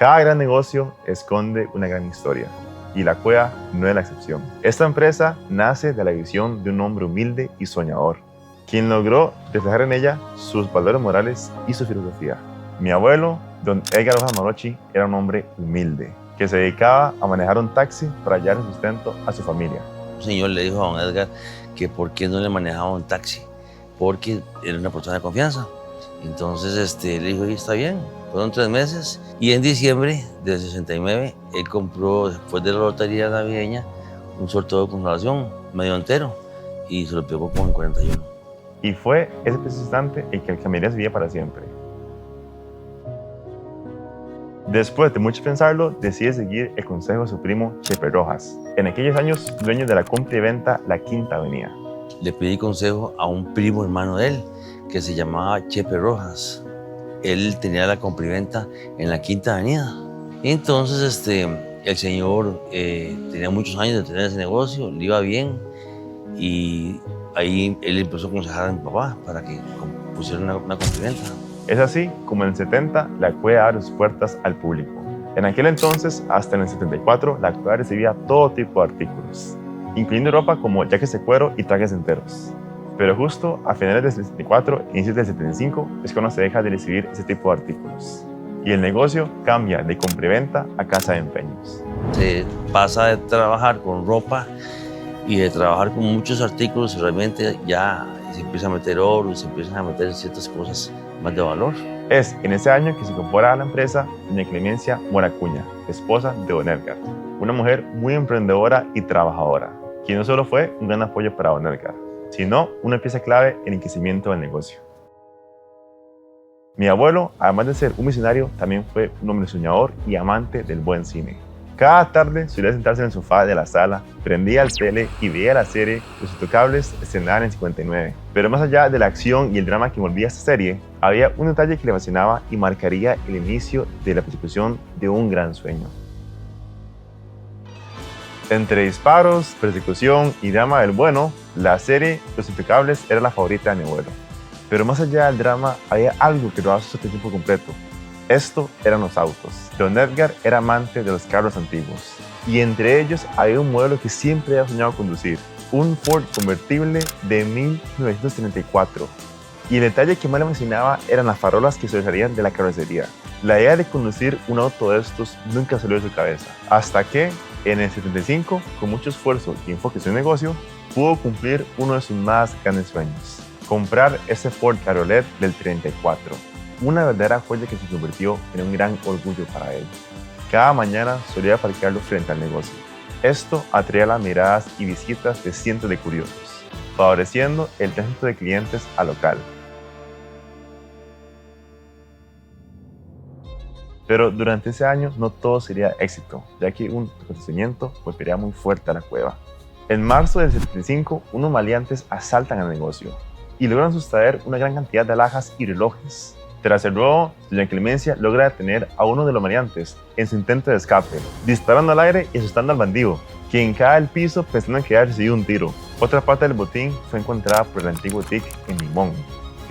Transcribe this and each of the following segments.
Cada gran negocio esconde una gran historia, y la cueva no es la excepción. Esta empresa nace de la visión de un hombre humilde y soñador, quien logró reflejar en ella sus valores morales y su filosofía. Mi abuelo, don Edgar Rojas Morochi, era un hombre humilde, que se dedicaba a manejar un taxi para llevar sustento a su familia. Un señor le dijo a don Edgar que por qué no le manejaba un taxi, porque era una persona de confianza. Entonces le dijo, y está bien, fueron 3 meses. Y en diciembre del 69, él compró, después de la lotería navideña, un sorteo de consolación medio entero y se lo pegó como en 41. Y fue ese preciso instante en que cambiaría su vida para siempre. Después de mucho pensarlo, decide seguir el consejo de su primo Chepe Rojas, en aquellos años dueño de la compra y venta La Quinta Avenida. Le pedí consejo a un primo hermano de él, que se llamaba Chepe Rojas. Él tenía la compra y venta en la Quinta Avenida. Entonces, el señor tenía muchos años de tener ese negocio, le iba bien, y ahí él empezó a aconsejar a mi papá para que pusiera una compra y venta. Es así como en el 70 la cueva abre sus puertas al público. En aquel entonces, hasta en el 74, la cueva recibía todo tipo de artículos, incluyendo ropa como jackets de cuero y trajes enteros. Pero justo a finales del 74 e inicios del 75 es cuando se deja de recibir ese tipo de artículos, y el negocio cambia de compra y venta a casa de empeños. Se pasa de trabajar con ropa y de trabajar con muchos artículos, realmente ya se empieza a meter oro, se empiezan a meter ciertas cosas más de valor. Es en ese año que se incorpora a la empresa doña Clemencia Moracuña, esposa de don Edgar, una mujer muy emprendedora y trabajadora, quien no solo fue un gran apoyo para don Edgar, sino una pieza clave en el crecimiento del negocio. Mi abuelo, además de ser un visionario, también fue un hombre soñador y amante del buen cine. Cada tarde solía sentarse en el sofá de la sala, prendía el tele y veía la serie Los Intocables, estrenada en 59. Pero más allá de la acción y el drama que envolvía esta serie, había un detalle que le fascinaba y marcaría el inicio de la persecución de un gran sueño. Entre disparos, persecución y drama del bueno, la serie Los Intocables era la favorita de mi abuelo. Pero más allá del drama, había algo que robaba su atención por completo. Esto eran los autos. Don Edgar era amante de los carros antiguos, y entre ellos había un modelo que siempre había soñado conducir, un Ford convertible de 1934. Y el detalle que más le fascinaba eran las farolas que sobresalían de la carrocería. La idea de conducir un auto de estos nunca salió de su cabeza, hasta que, en el 75, con mucho esfuerzo y enfoque en su negocio, pudo cumplir uno de sus más grandes sueños: comprar ese Ford Cabriolet del 34. Una verdadera joya que se convirtió en un gran orgullo para él. Cada mañana solía parquearlo frente al negocio. Esto atraía las miradas y visitas de cientos de curiosos, favoreciendo el tránsito de clientes al local. Pero durante ese año no todo sería éxito, ya que un acontecimiento golpearía muy fuerte a la cueva. En marzo del 75, unos maleantes asaltan el negocio y logran sustraer una gran cantidad de alhajas y relojes. Tras el robo, doña Clemencia logra detener a uno de los maleantes en su intento de escape, disparando al aire y asustando al bandido, quien cae al piso pensando en que había recibido un tiro. Otra parte del botín fue encontrada por el antiguo TIC en Limón.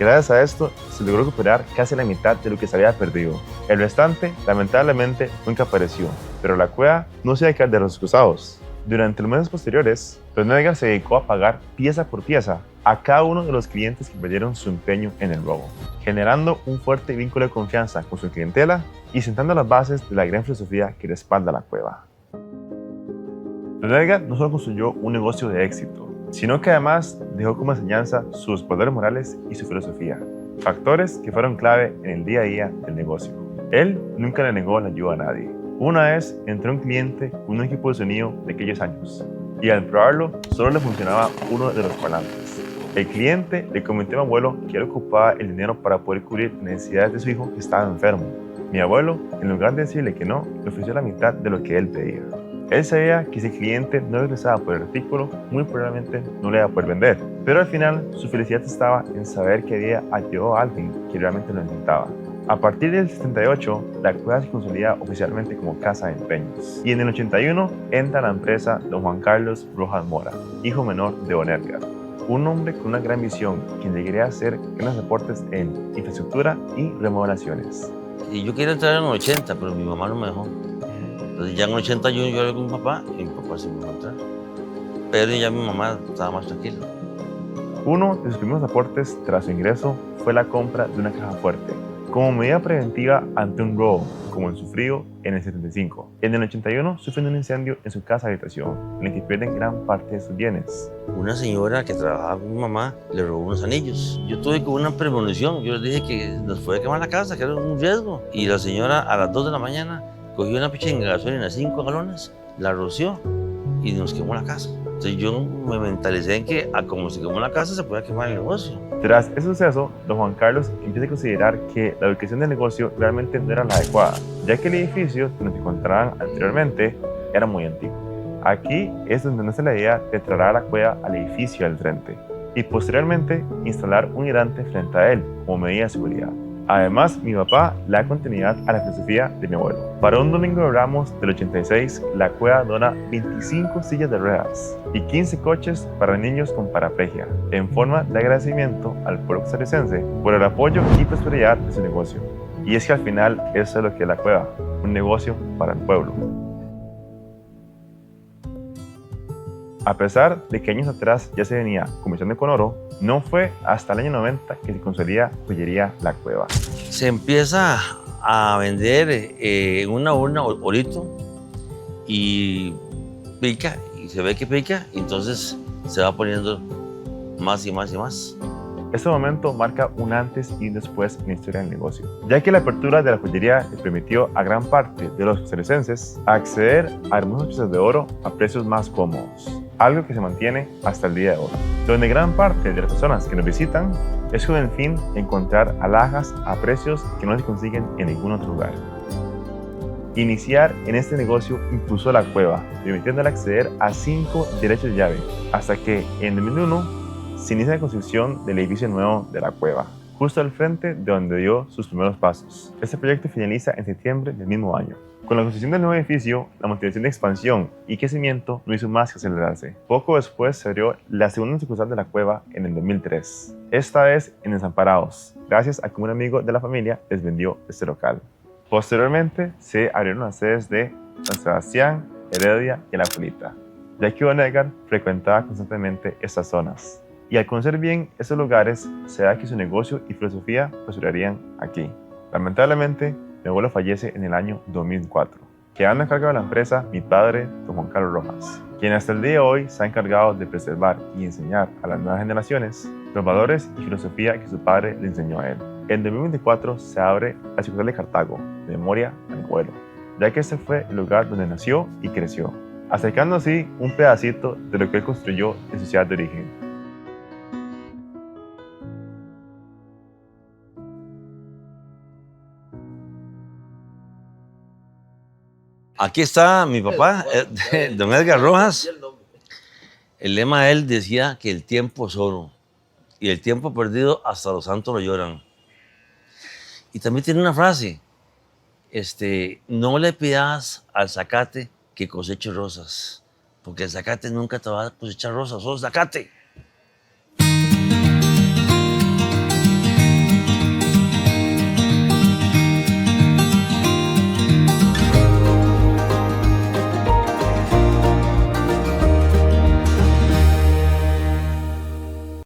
Gracias a esto, se logró recuperar casi la mitad de lo que se había perdido. El restante, lamentablemente, nunca apareció, pero la cueva no se iba a caer de los cruzados. Durante los meses posteriores, don Edgar se dedicó a pagar pieza por pieza a cada uno de los clientes que perdieron su empeño en el robo, generando un fuerte vínculo de confianza con su clientela y sentando las bases de la gran filosofía que respalda la cueva. Don Edgar no solo construyó un negocio de éxito, sino que además dejó como enseñanza sus valores morales y su filosofía, factores que fueron clave en el día a día del negocio. Él nunca le negó la ayuda a nadie. Una vez entró un cliente con un equipo de sonido de aquellos años, y al probarlo solo le funcionaba uno de los parlantes. El cliente le comentó a mi abuelo que él ocupaba el dinero para poder cubrir las necesidades de su hijo que estaba enfermo. Mi abuelo, en lugar de decirle que no, le ofreció la mitad de lo que él pedía. Él sabía que si el cliente no regresaba por el artículo, muy probablemente no le iba a poder vender, pero al final su felicidad estaba en saber que había ayudado a alguien que realmente lo necesitaba. A partir del 78, la cueva se consolida oficialmente como Casa de Empeños, y en el 81 entra la empresa don Juan Carlos Rojas Mora, hijo menor de don Edgar, un hombre con una gran visión quien llegaría a hacer grandes aportes en infraestructura y remodelaciones. Y yo quería entrar en los 80, pero mi mamá no me dejó. Entonces ya en los 81 yo hablé con mi papá y mi papá sí me dejó entrar. Pero ya mi mamá estaba más tranquila. Uno de sus primeros aportes tras su ingreso fue la compra de una caja fuerte, como medida preventiva ante un robo, como el sufrido en el 75. En el 81 sufren un incendio en su casa habitación, en el que pierden gran parte de sus bienes. Una señora que trabajaba con mi mamá le robó unos anillos. Yo tuve como una premonición. Yo les dije que nos podía quemar la casa, que era un riesgo. Y la señora a las 2 de la mañana cogió una pichinga de gasolina, 5 galones, la roció y nos quemó la casa. Entonces yo me mentalicé en que como se quemó la casa se podía quemar el negocio. Tras ese suceso, don Juan Carlos empieza a considerar que la ubicación del negocio realmente no era la adecuada, ya que el edificio donde se encontraban anteriormente era muy antiguo. Aquí es donde nace la idea de trasladar la cueva al edificio del frente y posteriormente instalar un hidrante frente a él como medida de seguridad. Además, mi papá le da continuidad a la filosofía de mi abuelo. Para un domingo de Ramos del 86, la cueva dona 25 sillas de ruedas y 15 coches para niños con paraplegia, en forma de agradecimiento al pueblo costarricense por el apoyo y prosperidad de su negocio. Y es que al final eso es lo que es la cueva, un negocio para el pueblo. A pesar de que años atrás ya se venía comerciando con oro, no fue hasta el año 90 que se consolida Joyería La Cueva. Se empieza a vender en una urna orito y pica, y se ve que pica, y entonces se va poniendo más y más y más. Este momento marca un antes y un después en la historia del negocio, ya que la apertura de la joyería les permitió a gran parte de los costarricenses acceder a hermosas piezas de oro a precios más cómodos, algo que se mantiene hasta el día de hoy, donde gran parte de las personas que nos visitan es con el fin de encontrar alhajas a precios que no se consiguen en ningún otro lugar. Iniciar en este negocio impulsó La Cueva, permitiéndole acceder a 5 derechos de llave, hasta que en 2001 se inicia la construcción del edificio nuevo de La Cueva, justo al frente de donde dio sus primeros pasos. Este proyecto finaliza en septiembre del mismo año. Con la construcción del nuevo edificio, la motivación de expansión y crecimiento no hizo más que acelerarse. Poco después se abrió la segunda sucursal de La Cueva en el 2003, esta vez en Desamparados, gracias a que un amigo de la familia les vendió este local. Posteriormente se abrieron las sedes de San Sebastián, Heredia y La Colita, ya que Don Edgar frecuentaba constantemente estas zonas. Y al conocer bien estos lugares, se da que su negocio y filosofía prosperarían aquí. Lamentablemente, mi abuelo fallece en el año 2004, quedando a cargo de la empresa mi padre, don Juan Carlos Rojas, quien hasta el día de hoy se ha encargado de preservar y enseñar a las nuevas generaciones los valores y filosofía que su padre le enseñó a él. En 2024 se abre la sucursal de Cartago, de memoria a mi abuelo, ya que este fue el lugar donde nació y creció, acercando así un pedacito de lo que él construyó en su ciudad de origen. Aquí está mi papá, don Edgar Rojas. El lema de él decía que el tiempo es oro y el tiempo perdido hasta los santos lo lloran. Y también tiene una frase, no le pidas al zacate que coseche rosas, porque el zacate nunca te va a cosechar rosas, solo zacate.